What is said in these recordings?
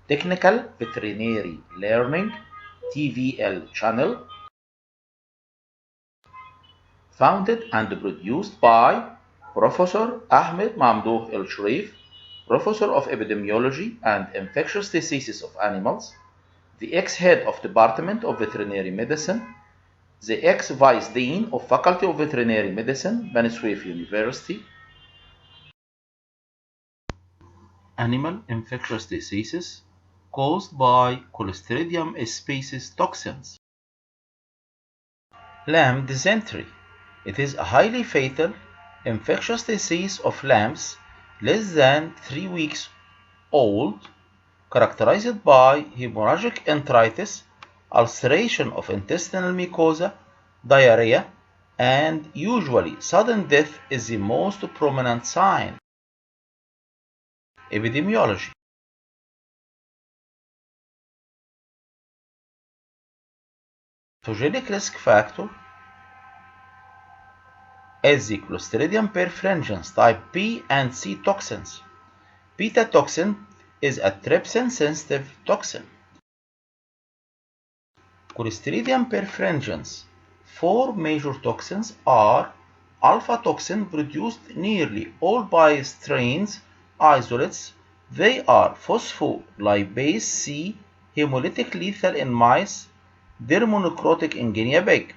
Technical Veterinary Learning TVL channel, founded and produced by Professor Ahmed Mamdouh El Sharif, Professor of Epidemiology and Infectious Diseases of Animals, the ex-head of Department of Veterinary Medicine, the ex-Vice Dean of Faculty of Veterinary Medicine, Bani Suef University. Animal infectious diseases caused by Clostridium species toxins. Lamb dysentery. It is a highly fatal infectious disease of lambs less than 3 weeks old, characterized by hemorrhagic enteritis, ulceration of intestinal mucosa, diarrhea, and usually sudden death is the most prominent sign. Epidemiology. Pathogenic risk factor is the Clostridium perfringens type B and C toxins. Beta toxin is a trypsin-sensitive toxin. Clostridium perfringens. 4 major toxins are alpha toxin, produced nearly all by strains, isolates. They are phospholipase C, hemolytic lethal in mice, dermonecrotic in guinea pig.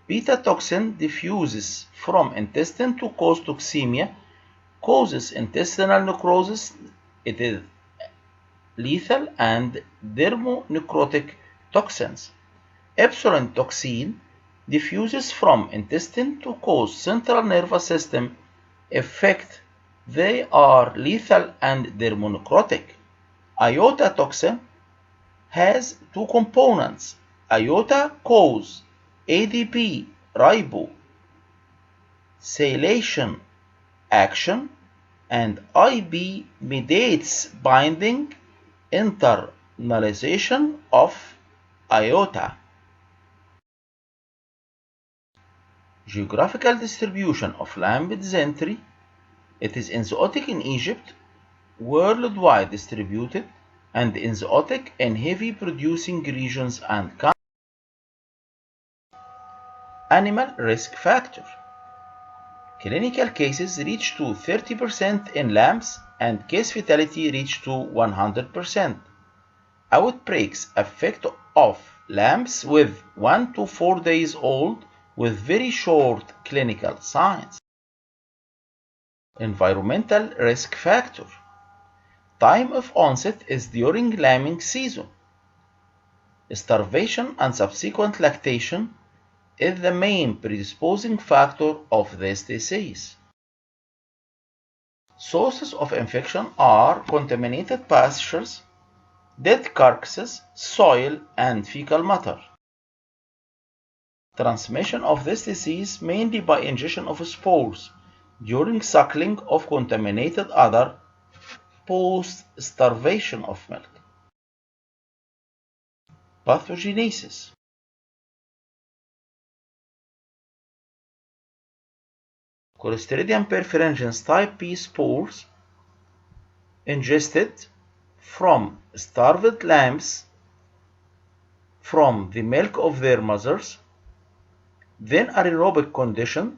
Beta toxin diffuses from intestine to cause toxemia, causes intestinal necrosis. It is lethal and dermonecrotic toxins. Epsilon toxin diffuses from intestine to cause central nervous system effect. They are lethal and dermonecrotic. Iota toxin has 2 components. Iota cause ADP ribosylation action, and IB mediates binding internalization of iota. Geographical distribution of lamb dysentery. It is enzootic in Egypt, worldwide distributed, and enzootic in heavy producing regions and countries. Animal risk factor. Clinical cases reach to 30% in lambs and case fatality reach to 100%. Outbreaks affect of lambs with 1 to 4 days old with very short clinical signs. Environmental risk factor. Time of onset is during lambing season. Starvation and subsequent lactation is the main predisposing factor of this disease. Sources of infection are contaminated pastures, dead carcasses, soil, and fecal matter. Transmission of this disease mainly by ingestion of spores during suckling of contaminated udder post-starvation of milk. Pathogenesis. Clostridium perfringens type B spores ingested from starved lambs from the milk of their mothers, then anaerobic condition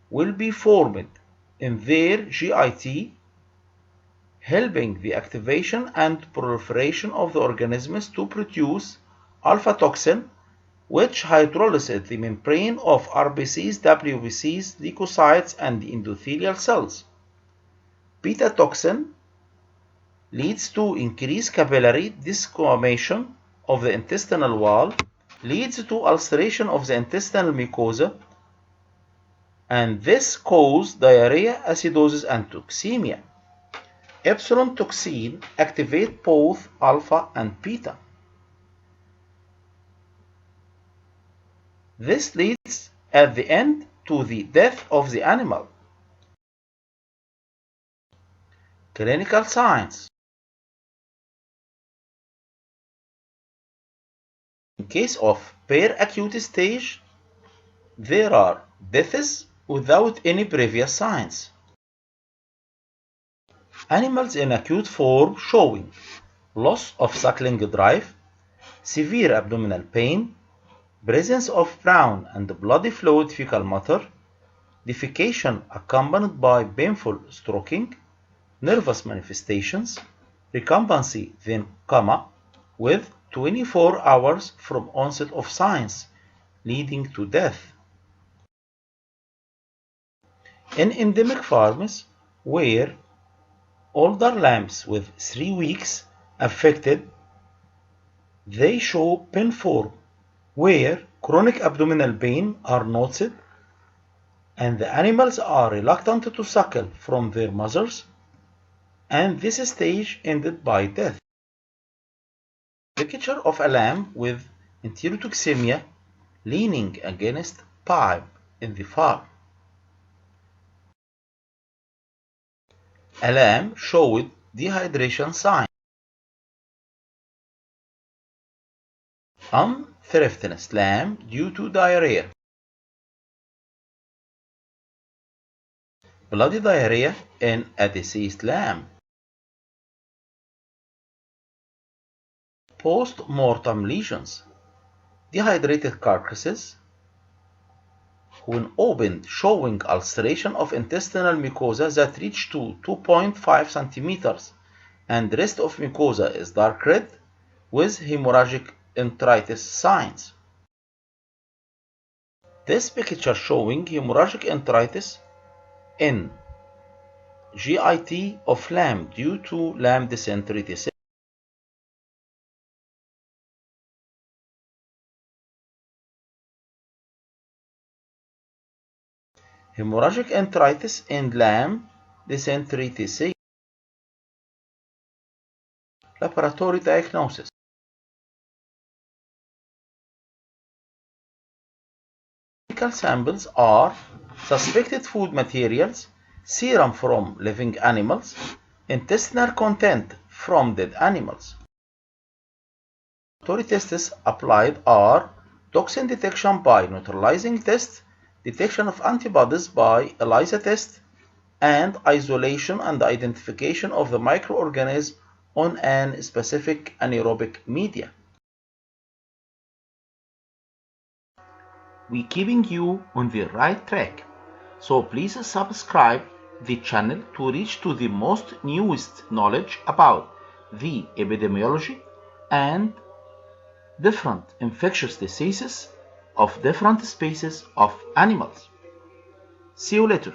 will be formed in their GIT, helping the activation and proliferation of the organisms to produce alpha toxin, which hydrolyses the membrane of RBCs, WBCs, leukocytes, and the endothelial cells. Beta toxin leads to increased capillary desquamation of the intestinal wall, leads to ulceration of the intestinal mucosa, and this causes diarrhea, acidosis, and toxemia. Epsilon toxin activates both alpha and beta. This leads at the end to the death of the animal. Clinical signs. In case of bare acute stage, there are deaths without any previous signs. Animals in acute form showing loss of suckling drive, severe abdominal pain, presence of brown and bloody fluid fecal matter, defecation accompanied by painful stroking, nervous manifestations, recumbency then coma, with 24 hours from onset of signs, leading to death. In endemic farms, where older lambs with 3 weeks affected, they show pinform, where chronic abdominal pain are noted, and the animals are reluctant to suckle from their mothers, and this stage ended by death. Picture of a lamb with enterotoxemia leaning against pipe in the farm. A lamb showed dehydration signs. Unthriftiness lamb due to diarrhea. Bloody diarrhea in a deceased lamb. Post-mortem lesions. Dehydrated carcasses, when opened, showing ulceration of intestinal mucosa that reach to 2.5 centimeters, and the rest of mucosa is dark red with hemorrhagic enteritis signs. This picture showing hemorrhagic enteritis in GIT of lamb due to lamb dysentery disease. Hemorrhagic enteritis in lamb dysentery disease. Laboratory diagnosis. Clinical samples are suspected food materials, serum from living animals, intestinal content from dead animals. Laboratory tests applied are toxin detection by neutralizing test, detection of antibodies by ELISA test, and isolation and identification of the microorganism on an specific anaerobic media. We're keeping you on the right track, so please subscribe the channel to reach to the most newest knowledge about the epidemiology and different infectious diseases of different species of animals. See you later.